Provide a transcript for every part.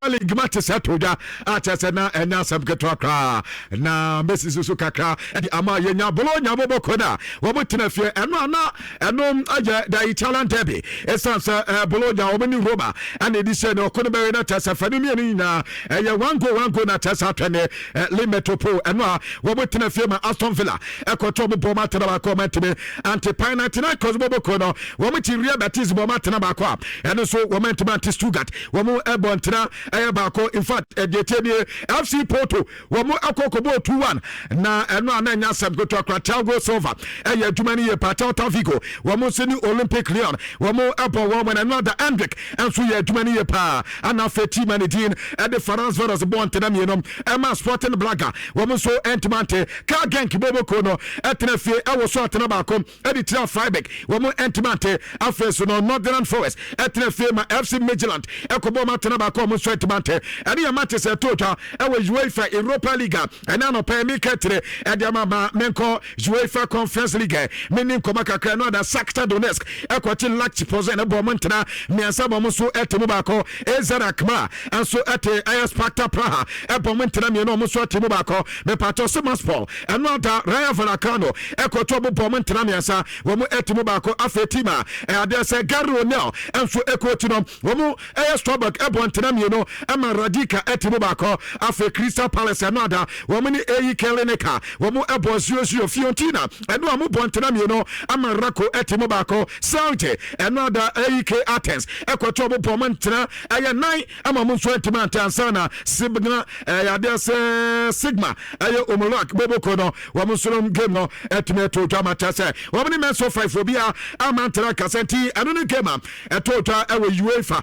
League matches atoja atesena enya samketo akra na Messi susu kakra e ama yenya Bologna bobokona wo mutena fie eno aja da Italian derby esansa Bologna wo mani Roma and edition okono be na tesa fanumi ni na eye one go na tesa twene Le Metropole eno wo mutena fie ma Aston Villa ekoto bo matena ba ko matene anti penalty na cause bobokono wo muti Real Betis bo matena ba ko eno so wo matena anti Stuttgart wo mu ebontena in fact Detenie FC Porto womo akokobo 2-1 na eno ananya samketo akra Thiago Silva Germany ye Patata Vigo womo seni Olympic Lyon womo abo womo na another Hendrik enso ye Germany ye pa ana feti manidin de France versus Bontenam yenom Emma Sporting Braga womo so entimante ka genk boboko no etenafie ewo so atena ba kom editia Freiburg womo entimante afeso no Northern Forest etenafie ma FC Midtjylland ekobo matena ba kom so entimante ene ya matches total ewo UEFA Europa League ena no pay me ketre ediama ma menko UEFA Conference League menin koma kakra no da Shakhtar Donetsk ekoti Lachit Posen e bomantena miansa bomo so etemu ba ko Ezara Kma enso ete Sparta Praha e bomantena me no mo so etemu ba ko me pato Semaspor eno da Rayo Vallecano ekoto bomantena miansa womo etemu ba ko afetima ade se Gary O'Neil enso ekoti no womo Strasbourg e bomantena me no ama Radika etemu ba ko afe Crystal Palace eno da womo ni Kelenica womo ebo 0-0 Fiorentina eno amu bontena me no ama Rako etemu ba ko Saudi eno da Athens ekoto bomantena eye 9 ama mo so etemu antansana Sigma Sigma eye Omolak boboko no womo so game no etemu to drama tase womo ni men so 5 obia amantara kasenti eno ni game etotwa ewe UEFA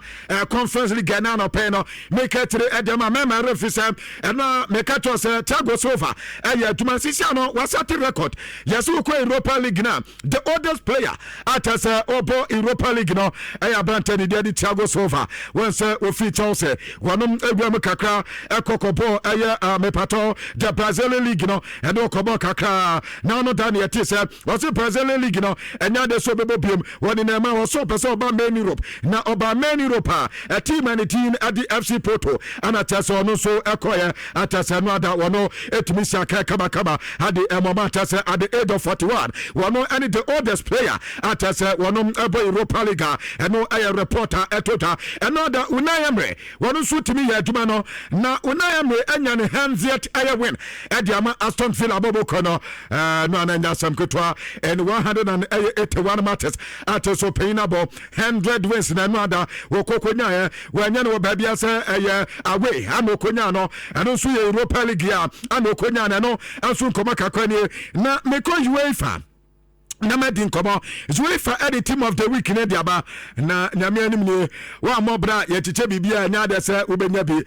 Conference League na no pay no make it edema mema refisa eno make it se Thiago Silva eye tuma sisi no wasati record yesu ko Europa League na the oldest player at say obo Europa League no eye abantani de Thiago Silva when say ofi Chelsea wonom ebuam kakra ekokobo eye mepato the Brazilian League no eno okobo kakra na no dan yeti say was Brazilian League no enya de so bebo biem woni na ma so pese oba main Europe na oba main Europe a team and team at the FC Porto ana tase no so ekoye atase no ada wono etimi saka kaba ade emoma tase at the age of 41 wono any the oldest player atase wono ebo Europa League eno aye reporter etota eno da Unai Emery wono so timi ya aduma no na Unai Emery enya ne hands yet aye win ediama Aston Villa boboko no no ananya samketwa and 181 matches ataso painable 100 wins na no ada wokokonya wanya no babia se away amokonya no eno so Europa League amokonya na no anso nkoma kakra na meko UEFA na medin komo UEFA edit team of the week ne diaba na nyame anim ne wa mobra yetiche bibia nya de se ubenya bi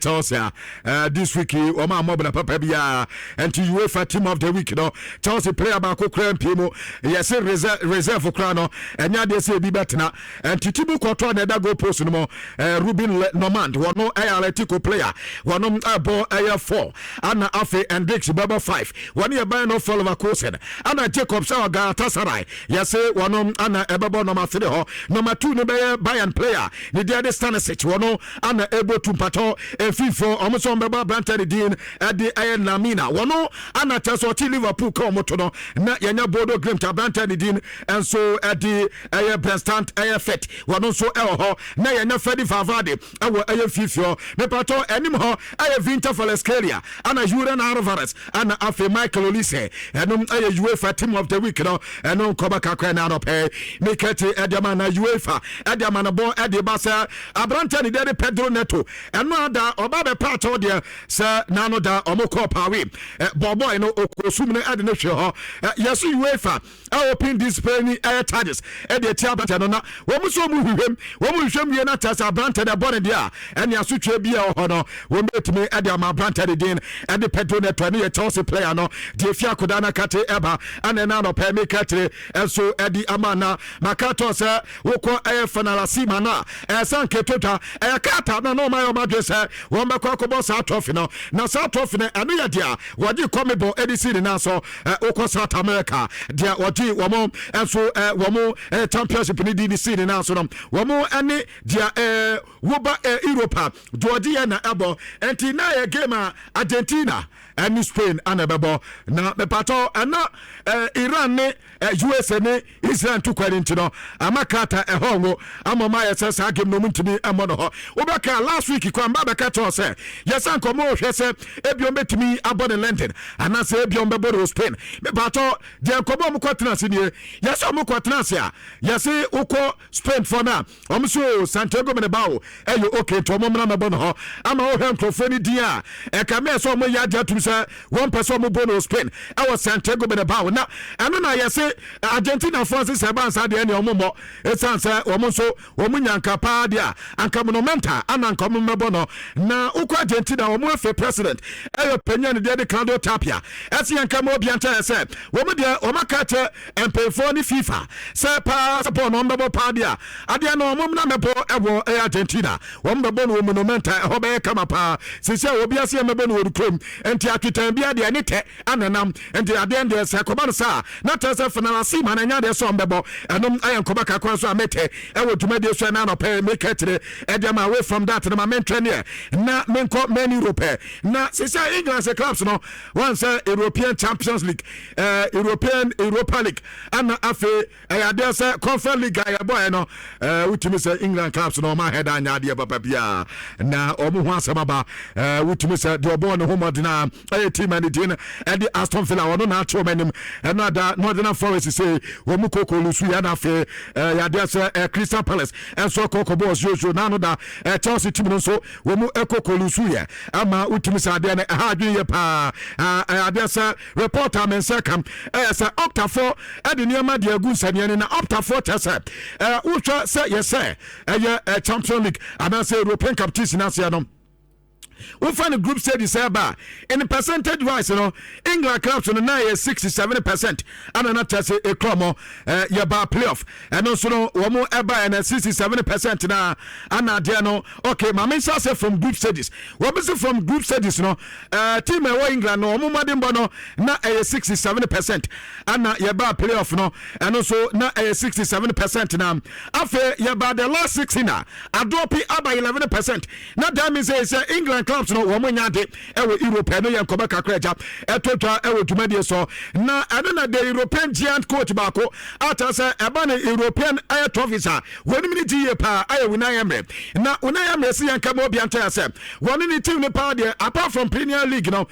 Chelsea this week o ma mobra papa bia anti UEFA team of the week no Chelsea player ba ko kran pimo yes reserve kran no nya de se bi betena anti tibu kwoto na da go post no mo Ruben Normand wono Atletico player wono abo 4 ana afe and Dix baba 5 one year by no follow a course ana Jacob Sawa Galatasaray yase wono ana ebebo number 3 ho number 2 no be Bayern player ni de Stanisic wono ana ebo tumpato FIFA omuso mbeba Brantford din ade aye Lamina wono ana taso ti Liverpool ko moto no na yanya Bodo Glimt Brantford din enso ade aye Brentford aye Fet wono so ho na yanya Freddy Valverde awo aye FIFA me pato enim ho aye Vinta Valescalia ana Julian Alvarez ana afi Michael Olise enum aye UEFA team of the week no eno koba kakra na no pay make it edema na UEFA edema na bon ede basa abranta ni de Pedro Neto eno ada oba be part of there say na no da omoko pawe boy no okosum ne ade ne hwe ho yes UEFA open display ni air charges ede tia abranta no na wo muso mu hwem ye na tasa abranta de bon dia ene asotwe bia ho no wo metimi ede ma abranta de din ede Pedro Neto ne Chelsea player no de fia koda na kate eba ana na no pɛ me katre enso edi amana makato se wokɔ fanalasi mana san ketota kata na no my omadwe se won be kwakɔbɔ sa trophy no na sa trophy no anu yɛ dia wɔde kɔmebɔ edisi na so wokɔ South America dia wɔde wɔn enso wɔn championship ni DDC na so no wɔn ani dia woba Europa Georgia na abo enti na ye game Argentina and Spain and Bebo na mepato ana Iran ne USA ne Israel to quarantine amakata ehongo amama yesa game no muntimi amono ho obeka last week kwa mbabeka to say yes ankomo hwe se ebiom betimi abone London ana se ebiom bebo Spain mepato de ankomo mo kwatena se nie yes mo kwatena se a yes uko Spain for na omso Santiago Menebao eyo okay to mo mna mebo no ho ama o hwe nkrofoni dia ekame so mo ya dia one person mo bono Spain our Santiago Bernabeu na eno na yese Argentina France seban sa de ne omomo esan se omo so omo nyanka pa de anka monumenta ana anka mo mebo no na uko Argentina omo efe president eyo penyan de Claudio Tapia esi anka mo bianta se omo de omo kate empefo ni FIFA se pa support no mebo pa de ade na omo na mebo ewo Argentina omo mebo no monumenta ho be kama pa se se obi ase mebo no odukrom enti tambia de ne te ananam enti ade ende se koba sa na tese fanala si mananya de so mbebo enom ayan koba kakwa so amete ewo dwumade so na no pay make it edem away from that na mentre ne na menko men Europe na se England se clubs no once European Champions League European Europa League ana afi ade se Conference League ya boy no utimi se England clubs no ma head anya de papa bia na omo ho asema utimi se de obo no homodina team and the and the Aston Villa or not show menim another Northern Forest say womu koko lusu ya na fe ya there Crystal Palace and so koko boss Jojo nano da Chelsea team no so womu koko lusu ya ama utimi sa de ha adwen ye pa there reporter men say come say Opta for and the niema de agu nsane na Opta for tese ultra say yes say Champions League and say European competition na say no we find the group stage is about in the percentage wise, you know, England clubs on the 67% and another say a chromo yaba playoff and also no one more ever and 67% now and Diano. Okay, my main say from group stages. What is from group stages? No, team England no more than bono na 67% and yaba playoff no and also na 67% now. After yaba the last 16 now, I drop it about 11%. Now that means England clubs no wo nyade ewo Europe no yankoba kakreja etotwa ewo dwumade so na na the European giant coach bako ata say eba na European air trophies a woni mini die pa aye Unayamre na Unayamre si yanka mo bi anta say woni ni team ne pa de apart from Premier League no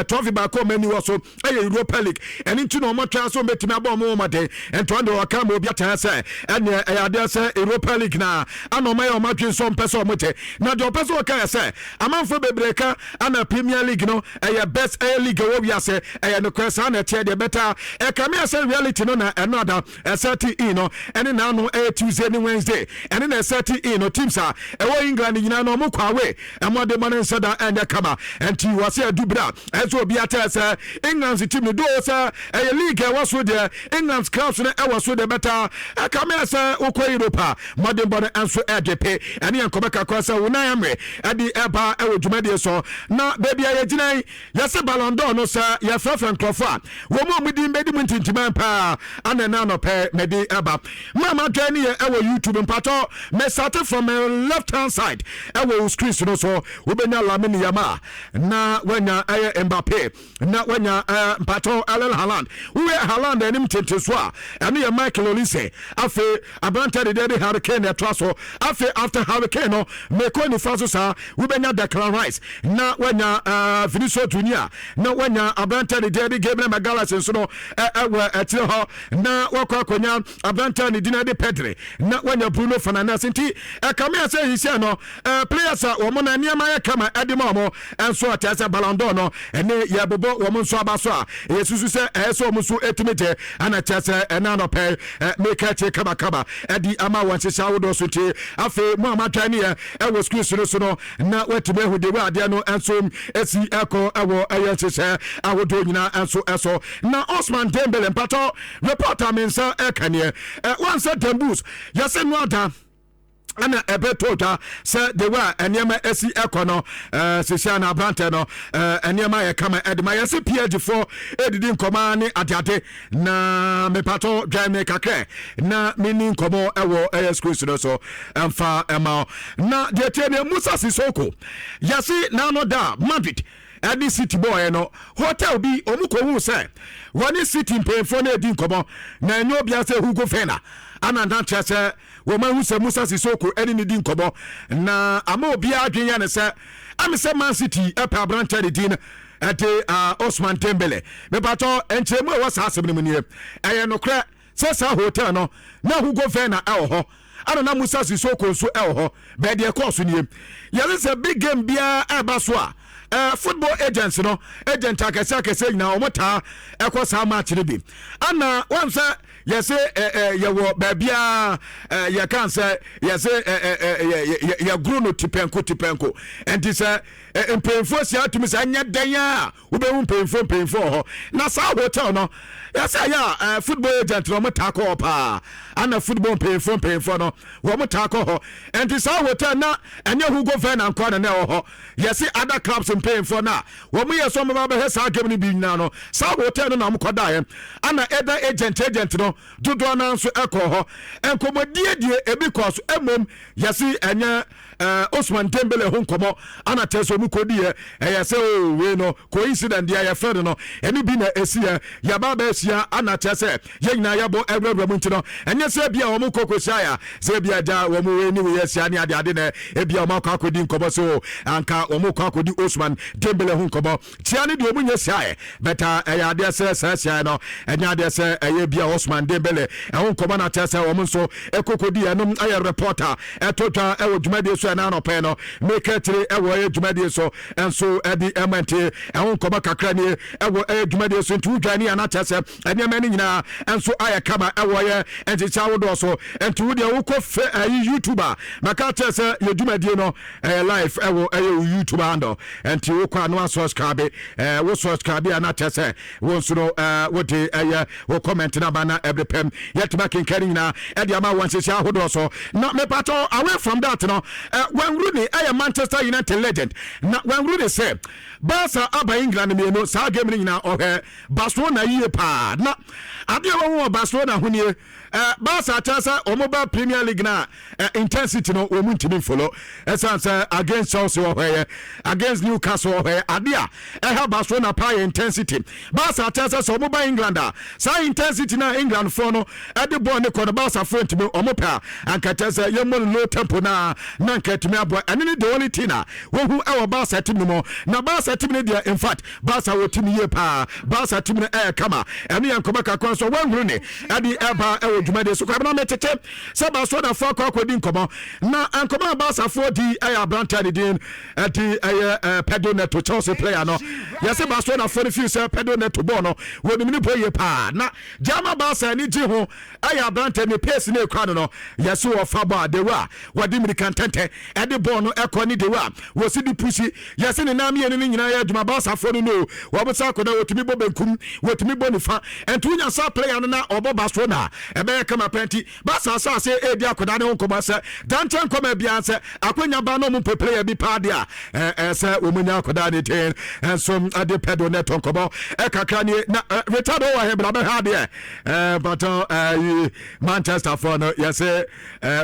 trophy bako mani wo so aye Europa League eni nti no mo twa so betimi aba mo made ento ndo waka mo bi ata say ene ade say Europa League na anoma ye o madwen so mpese o mote na de opese o ka say amanfo bebreka ana Premier League no best league wo wi ase no kwesa na tie de better kame ase reality no na another 30 no ene na no Tuesday ni Wednesday ene na 30 no teams a wo England nyina no mo kwawe amode man nsada ende kama enti wase adubra enso obi atese England's team no do say league was so there England's clubs no was so the better kame ase ukwa Europa modern bon enso edepe ene yankobeka kwasa Unayamre adi eba dwumade so na baby aye ginan yase Ballon d'Or no sa ya frafran klofa wo mo mudi medi muntintiman pa ana na no pe medi aba mama dwani e YouTube mpato me start from left hand side e screen no so wo benya Lamine Yamal na wanya aye Mbappe na wanya mpato Erling Haaland we Haaland enim tenteso a ene ye Michael Olise afi abanta de Harry Kane e traso afi after Harry Kane no me ko ni faso sa wo benya Declan Rice na wanya Vinicius Junior na wanya abanta de Gabriel Magalhaes nso no etire ho na wakwa konya abanta ne Dinade Pedri na wanya Bruno Fernandes nti kame ase hisia no players a wo na niam ya kama edema mo enso atase Ballon d'Or no ene ye bobo wo nso abaso a yesusu se eso mo so etimete ana tase ena no pe make it kaba edi ama wanse shawo do so ti afi mo amatwa ne e wo school so no na watime hu de wa de no enso esi eko ewo eyesese awodo nyina enso eso na Osman Dembele mpato reporter mensa ekane once Dembus yase no ada ana ebetota se de wa enema esi ekono sesiana brante no enema ye kama edma yese PG4 edidi nkoma ne atiate na mepato dwame kakre na mini nkomo ewo excuse no so emfa ema na de tene Musa Sissoko yase na no da Madrid Adi City boy no hotel bi omuko say wani city mpemfo na edi nkomo na enyo bia se Hugo Fena ana ndanche se wo ma hu se Musa Sissoko eni ni di nkomo na ama obi adwenya ne se am se Man City epa branch de din ate Osman Dembele me pato enchemu e wasa asem ne nie eye no kra se sa hotel no na Hugo Fena e ho ana na Musa Sissoko so e ho be de course nie yele se big game bia e ba so a football agents no agent akese na omota ekosa match ne bi ana once yese yewo babia ye kan say yese ye grono tipenko enti say empemfo sia atumi say anya dan a wo be hu empemfo ho na sa hotel no yese ya football agent no omota ko pa ana football empemfo no wo omota ko ho enti sa hotel na anya Hugo Fena nko na ho yese other clubs paying for now. When we are some of our sa game ni bi na no. Sa hotel no na mkoda ana either agent no do announce eko ho. Enkomo die because emom yesi enye Osman Dembele ho nkomo ana teso mu kodi yese o we no coincident dia ya friend no eni bi na esia ya baba esia ana tese ye nyina ya bo every mu ntino enye se bia o mu kokosia ya se bia da wo mu we ni we esia ni ade na e bia o ma kwa kodi nkomo so anka o mu kwa kodi Osman Dembele ho nkomo tia ni de o mu nya sia beta ya de se sia no enya de se ye bia Osman Dembele ho nkomo na tese o mu so ekokodi enum aye reporter etotwa e wo dwumade so na no pe no make tire e wo dwumade so enso edi emente ho nkomo kakra ni e wo dwumade so ntu dwani ana tese enya mani nyina enso aye kama e wo ye enticha wo do so entu de wo ko YouTuber maka tese ye dwumade no live e wo YouTuber ando enti wo kwa no subscribe wo subscribe ana tese wo so no wo de wo comment na bana every pem yet back in carrying na e de ama wan sisi ahodo so na me pato away from that no when Rooney Manchester United legend na when Rooney say Barca aba England me no sa game ni na Barcelona yie pa na ade wo Barcelona hunie Barca chasa omoba Premier League na intensity no wo muntimi follow esanse against Chelsea or against Newcastle or adia Barcelona pa intensity Barca chasa so omoba England sa intensity na England for no e de ball ne ko Barca front me omopa ankatasa yemo low tempo na nkatimi abo ene the only thing na wo hu e Barca team no na Barca team ne dia in fact Barca wo team ye pa Barca team ne kama ene yankoba kakon so wan huru ne e di eba dwumade so kwabena metete se Barcelona for akodi nkomo na ankomo Barca for di Brantani din ati Pedro Neto Chelsea player no yese Barcelona for the future Pedro Neto ball no wo ni boye pa na jama Barca ni ji ho Brantani pace ne kwano no yese wo fa ba de wa wadi American tente e de ball no ekoni de wa wo si di pushi yese ni na me ni nyina ya dwuma Barca for no wo bo sa koda wo timi bo benkum wo timi bo nifa entu nya sa player no na obo Barcelona kama penti Barca say edi akoda ne nkoma se danten koma bia se akwanya ba no mu player bi pa dia se omunya akoda ne ten enso ade Pedro Neto nkoma kakra ni na retard over here bra be ha dia but Manchester for no yes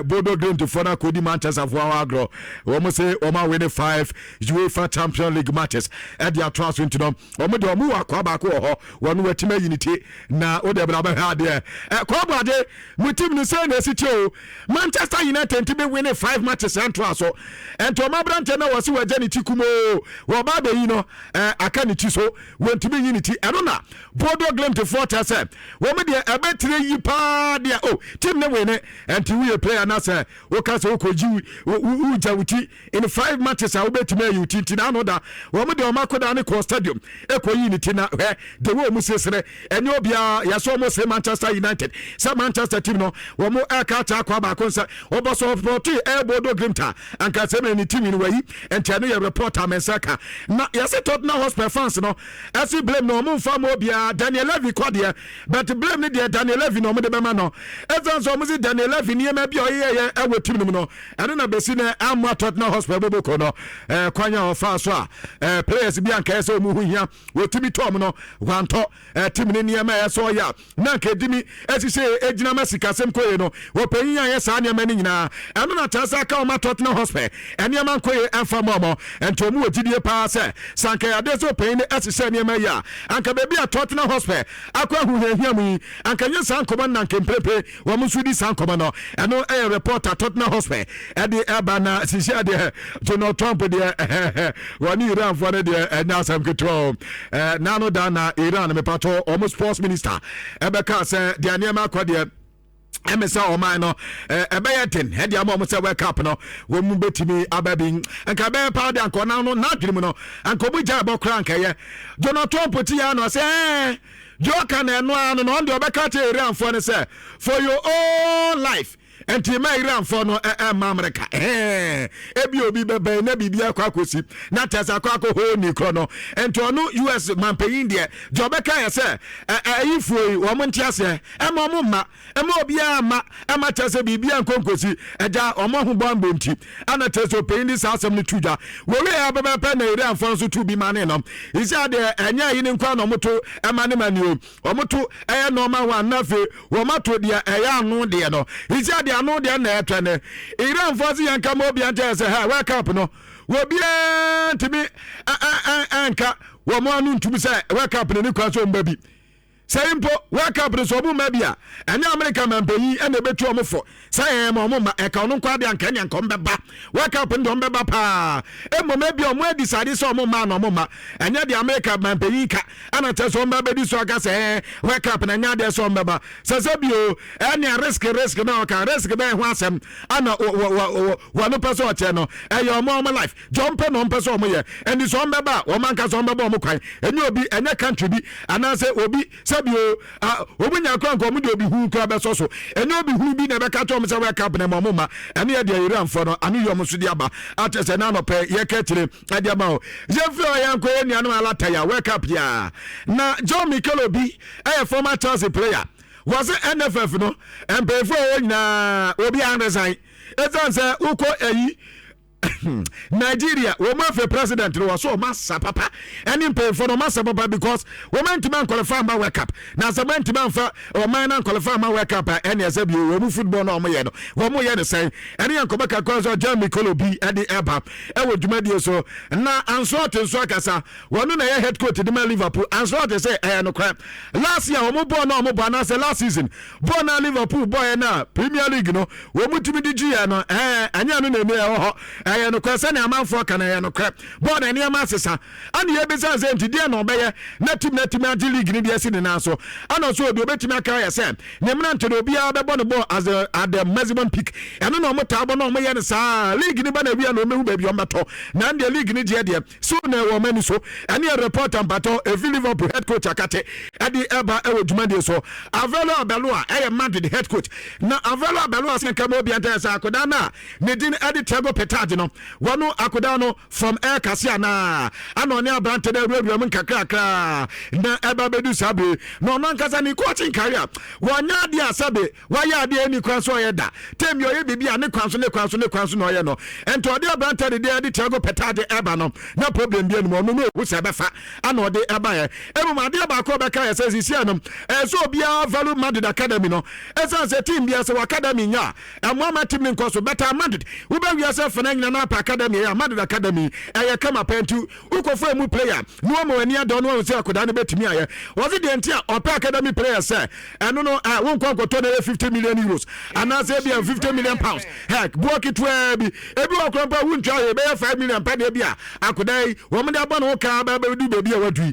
Bodo Glimt to for na kodi Manchester for agro wo mo say o ma win 5 UEFA Champions League matches e dia transfer into them o mo de o mu akwa ba ko ho wonu watima unity na o de bra be ha dia ko brade mutim no say na sitio Manchester United to be winning 5 matches central so ento mabrante na wose waje ni tikumo wo ba be yi no aka ni ti so won to be unity eno na Bodo Glimt for say wo me de ebetire yi pa de team na win enti we player na say wo ka say wo koji wo jawuti in 5 matches a wo betime uti na no da wo me de o makoda ne ko stadium e ko unity na de wo mu sesere enyo bia ya so mo say Manchester United say Manchester team no wo mo akata kwa ba konsa obo support Bodo Grimta anka se me team ni wayi enti no ye reporter mensaka na yesi Tottenham Hotspur fans no asi blame no mo mfa mo bia Daniel Levy kwade but blame ni de Daniel Levy no mo de bema no ezan so mo si Daniel Levy ni ma bia oyeye ewo team no eno na besi na amwa Tottenham Hotspur boboko no kwanya ofa so a players bi anka se mo hu hia wo timi tom no wanto team ni niam so ya na nka dimi esise ejina masika sem koye no wo panyin ya sa niam ni nyina eno na tasa ka o ma Tottenham Hotspur eniam ankoye amfa momo ento mu ogidie pa se sanka ya de so panyin esise niam ya anka bebi a Tottenham Hotspur akwa hu hia mu anka nya sankoba na nkempepe wo mu sudi sankoba no eno reporter Tottenham Hotspur edi eba na sisi de Donald Trump de wani Iran for de nyasam ketro nano da na Iran me pato almost sports minister ebeka se de aniam akwa de emesa oman no ebeyetin hedi am say wake up no wo mu betimi ababin anka be powder anko na no na dwene mu no anko bu ja bokra anka ye Donald Trump ti ya no say joka na eno anu no ndo obeka te Iran for ne say for your own life enti ma Iran for no America ebi obi bebe na bibia kwa kosi na tesa kwa ko ho ni kro no enti onu US man pe India jobeka ya say ayifoi wo mo ntiase ema mo ma ema obi ama ema tese bibia nkonkosi eja omo ho bombo nti ana tese pe ni sasem ni tuja wo we ya bebe pe na Iran for so tu bi mane no isi ade enya yi ni nkwa no moto ema ne mani o omoto normal one na fe wo mato dia anu de no isi ade anu de na etwane Iran for si yanka mo bi ante se ha wake up no wo bia ntimi anka wo mo anu ntumi se wake up ne kwa so mba bi Sayimpo wake up so bu mabia ene America man peyi ene betu omfo say mo ma e ka no kwa de anka nya nko mbeba wake up ndo mbeba pa emo mabia omo decide so omo ma no omo ma enya de America man peyi ka ana te so mbeba di so aka say wake up na nya de so mbeba sasabio ene risk na ka risk be ho asem ana wo no person oche no e yo omo life jump no person omo ye eni so mbeba o man ka so mbeba omo kwan eni obi enya country bi ana say obi sabio obunya kwa nko mu de obi hu kwa be so ene obi hu bi na be ka to me se we ka bne mama ene ye de Iran for no anu yom so di aba atese na no pe ye ka tire ade aba o je fi o yan ko eni anu alata ya wake up ya na John Mikel Obi former Chelsea player was NFF no empefo nyina obi an resign ezan se uko eyi Nigeria woman for president was so massa papa any pay for no massa papa because woman to man qualify my wake up now some man to man for or man qualify my wake up any as a you football no mo ye no wo mo ye the same any an kobaka cause Jeremy Kolobi at the eba e wo dwumadie so na answer to so akasa wono na ye head coach the man Liverpool answer to say no crap last year wo mo born no mo born na say last season born na Liverpool boy na Premier League no wo mutimi di gi no anya no na eme ho no kwese na amanfo kana ye no crap board na niam asesa ana ye be say enti de na obeye na tim adi league ni de si ne na so ana so obi obetimi aka ye say ne mna nto obi a be bo no ball as at the maximum peak eno na omota bo na omo ye ne sa league ni ba na wi na omehu ba bi ombato na the league ni de so na wo mani so ani report ampato e Liverpool head coach akate adi eba e wo dwumade so Avelo Abelo a Madrid head coach na Avelo Abelo asen kama obi anta sa akoda na ne din adi Thiago Petard no wano akoda no from air kasia na ano ne abrante da ruaruam nkakrakra na eba bedu sabe no nankasa ni coaching career wanya dia sabe waya dia ni kwan so yeda tem yo ye bibia ne kwan so no ye no ento de abrante de de Thiago Petard eba no na problem bia no no wo se befa ano de eba ye emu ma de ba ko beka ye se sisia no so bia value Madrid academy no esa se team bia se academy nya emu ma team nko so better Madrid wo be wi yourself na nya na academy ya Madrid academy kama pentu ukofo emu player no mo ani adon no se akoda ne betimi aye was it the entire opa academy player say eno no won kon ko to na 50 million euros ana say bia 50 million pounds heck book it we bi ebi okron pa won twa be 5 million pa de bia akoda yi wo mo de abo no ka ba du be bia wadui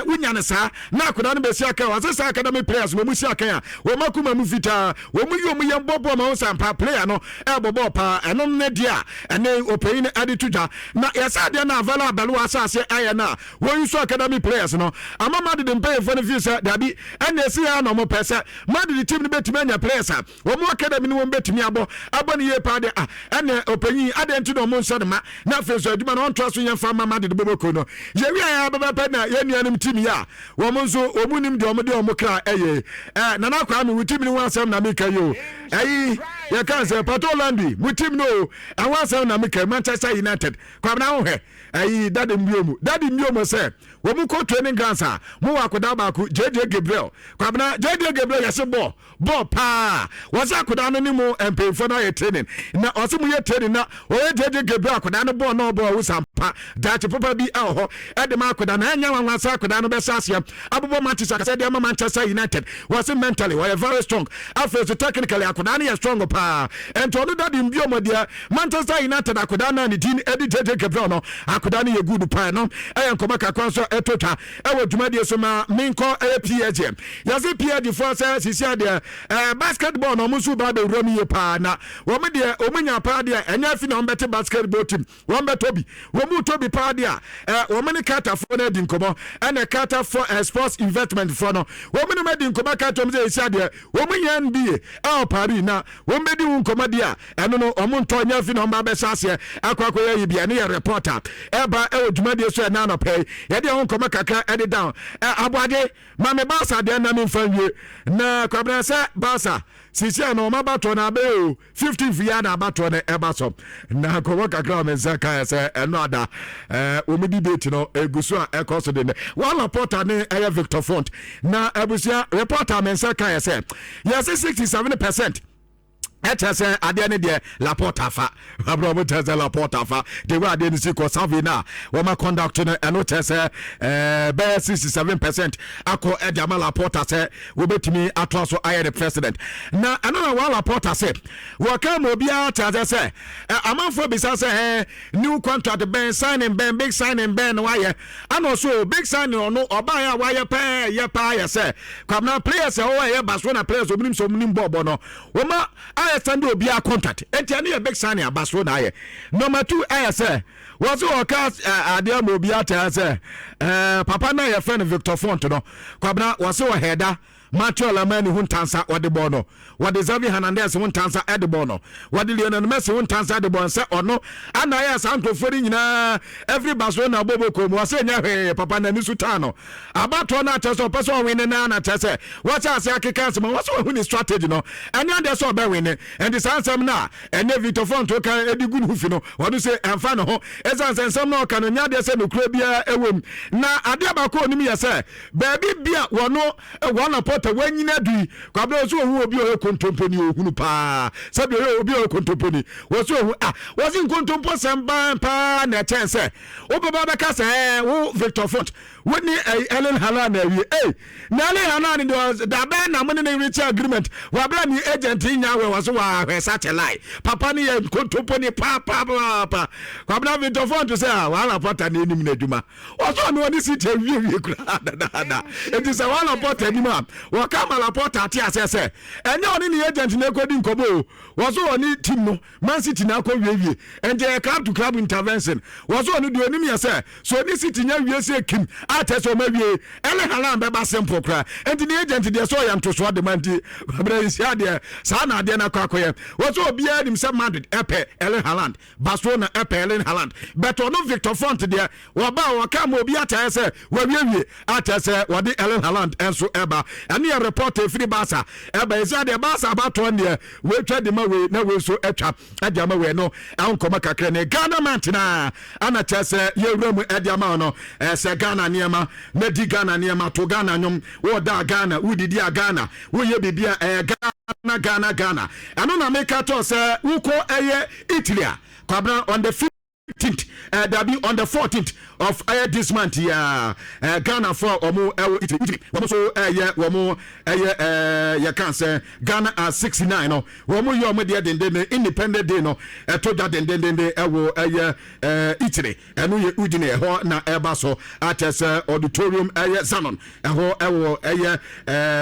wonya ne sa na akoda no be si aka was say academy players mo mu si aka ya wo makuma mu fita wo mu yo mu ye bobo ma wo sampa player no bobo pa eno ne dia ene afei opɛyin ade tuja na yɛsɛ deɛ na avala abalo asase ayɛ na wɔyi so academy players no ama Madrid mpɛyɛfo no fi sɛ dabi ɛna ɛsi ya na ɔmo pɛ sɛ Madrid team no bɛtumi anya players a wɔn academy no wɔn bɛtumi abɔ ne yie paa de ɛna opɛyin ade nti na ɔmo nsa de ma na afei so adwuma no ɔntoa so yɛmfa ma Madrid bɔbɔko no yɛwi a yɛabɛbɛpɛ na yɛnuanom team yi a wɔn nso ɔmo nim deɛ ɔmo de ɔmo kra ɛyɛ nana akwa mi wo team no wɔn asɛm na meka yo ɛyi yɛka sɛ Patolandi mu team no ɛwɔ asɛm na meka Manchester United kwabena ho hɛ ɛyi dade mbiomo sɛ wɔn kɔ training grounds a mo wɔ akoda baako JJ Gabriel kwabena JJ Gabriel yɛsɛ bɔɔ paa wɔsɛ akoda no ne mu mpanyinfoɔ no ayɛ training na ɔsɛ mo yɛ training na ɔyɛ JJ Gabriel akoda no bɔɔ na ɔbɔ ɔwusampa daakye papa bi ɛwɔ hɔ ɛde ma akoda na ɛnyɛ wanwansa akoda no bɛsɛ aseɛ abobɔ Manchester kasɛ deɛ ma Manchester United wɔsɛ mentally wɔyɛ very strong afei so technically akoda no yɛ strong paa ɛnti ɔno dade mbiomo deɛ Manchester United akoda no ne din ɛde JJ Gabriel no akoda no yɛ good paa no ɛyɛ nkɔmɔ kakra nso ɛtotwa ɛwɔ dwumadie so ma menkɔ ɛyɛ PSG yɛsɛ PSG foɔ sɛ sisi adeɛ basketball na ɔmo nso ba bɛwura mu yie paa na wɔn deɛ ɔmo nya paa deɛ ɛnyɛ afi na ɔmo bɛte basketball team wɔn bɛtɔ bi wɔn mu tɔ bi paa deɛ wɔn ne katafoɔ no adi nkɔmɔ ɛna katafoɔ sports investment foɔ no wɔn ne mu adi nkɔmɔ kata ɔmo sɛ sisi adeɛ wɔn nya NBA ɛwɔ Paris na wɔn bɛdi wɔn nkɔmɔ deɛ ɛno no ɔmo ntɔ nyɛ afi na ɔmo abɛhyɛ aseɛ akɔ yɛ bi ɛne yɛ reporter ɛba ɛwɔ dwumadie so ɛna anɔpɛ yɛde wɔn nkɔmɔ kakra ɛde down aboade maame Barca deɛ na mi nfa nwie na kwabena sɛ Barca sisi na ɔma batɔ na abɛɛ o 15 fia na abatɔ na ɛba so na nkɔmɔ kakra ɔmo nsa kan sɛ ɛno ada ɔmo debate no egu so a ɛkɔ so de ne wɔn reporter ne ɛyɛ Victor Font na abusua reporter me nsa kan sɛ yɛsɛ 67% ɛkyɛ sɛ adeɛ ne deɛ Laporta fa abro mo kyɛ sɛ Laporta fa de wa adeɛ ne si kɔ Savina wɔma conduct no ɛno kyɛ sɛ bɛyɛ 67% akɔ ɛde ama Laporta sɛ wɔbɛtumi atoa so ayɛ the president na ɛno na wa Laporta sɛ wɔka ma obiara kyɛ sɛ amanfoɔ bisa sɛ new contract bɛn signing bɛn big signing bɛn na wayɛ ana so big signing ɔno ɔbaa a wayɛ pɛɛ yɛ paa yɛ sɛ kwamna players ɛwɔ yɛ Barcelona players omunim so omunim bɔbɔ no wɔma send obi a contract enti ne big signing abaso na aye number 2 aye say was o ka ade ma obi ata say papa na your friend Victor Font no kwabna was o header Matthew Lamani huntansa wade ball no wade Xavi Hernandez huntansa ede ball no wade Lionel Messi huntansa de ball say ono ana ya santo fori nyina every Barcelona bobo ko mo say nya papa na ni sutano abato na cheso person win na na chese what say akeka se mo was hu ni strategy no anya de so be win and the sansam na ene Victor Font ka edigu no fi no wadu say emfa no ho esansam no ka no nya de se no kura bia ewem na ade abako onim ye say baby bia wono wona ta wanyina dui kwabla so hu obi o kontomponi ohunu pa sabi obi o kontomponi wo so hu wo sin kontompo samba pa na chance obaba beka se wo Victor Font woni Ellen Haaland na wi na Ellen Haaland da ba na mo ne reach agreement wa bra ni agent nya we wo so wa satellite papa ni kontomponi pa kwabla Victor Font se wa rapporta ni nim na duma wo so no ni sit wi kura da it is a one rapporta ni ma wakama Laporta ati asese enye oni ni agent na ekodi nkobo woso oni team no Man City na akọ wiewie enje club to club intervention woso oni do onim yese so ni City nya wie se kim atese o mawie ele Haaland be ba simple kra enti ni agent de so ya ntoso de manti bra isia de sa na de na kwakoye woso obia nim se Madrid epe ele Haaland Barcelona epe ele Haaland but ono Victor Font de woba wakama obi atese wa wiewie atese wode ele Haaland enso eba ani report free Barca eba isia de Barca abato ne we twa de ma we na we so etwa adama we no ankoma kakra ne Ghana mantina ana chese yewram adama no se Ghana niema na di Ghana niema to Ghana nyom wo da Ghana udidi Ghana wo ye bibia Ghana ano na make to se uko eye Italy kwabra on the 15th Gabi on the 14th of this month Ghana for omo Italy omo so omo ya can say Ghana are 69 no omo yo omo de den independent day no to that den ewo Italy enu ye udine ho na eba so at auditorium Zanon ewo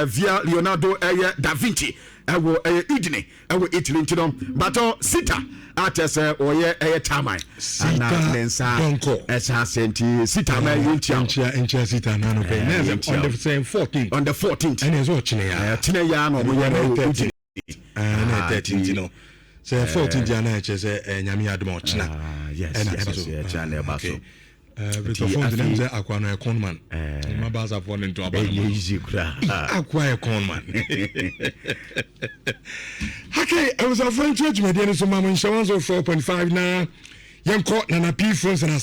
via Leonardo da Vinci ɛwɔ Udine ɛwɔ Italy ntino bato sita atese oye tamai sita nensa donko esa senti sita ma entia sita na no pe on the 14th on the 14th and is watching ya no mo ya na 13 na 13 no say 14th ya na che say nyame adom ochina yes channel baso Phone the name say akwa no economan my baza phone into about easy kura akwa economan okay I was a friend church media so mama insurance of 4.5 na yenko na na p phones na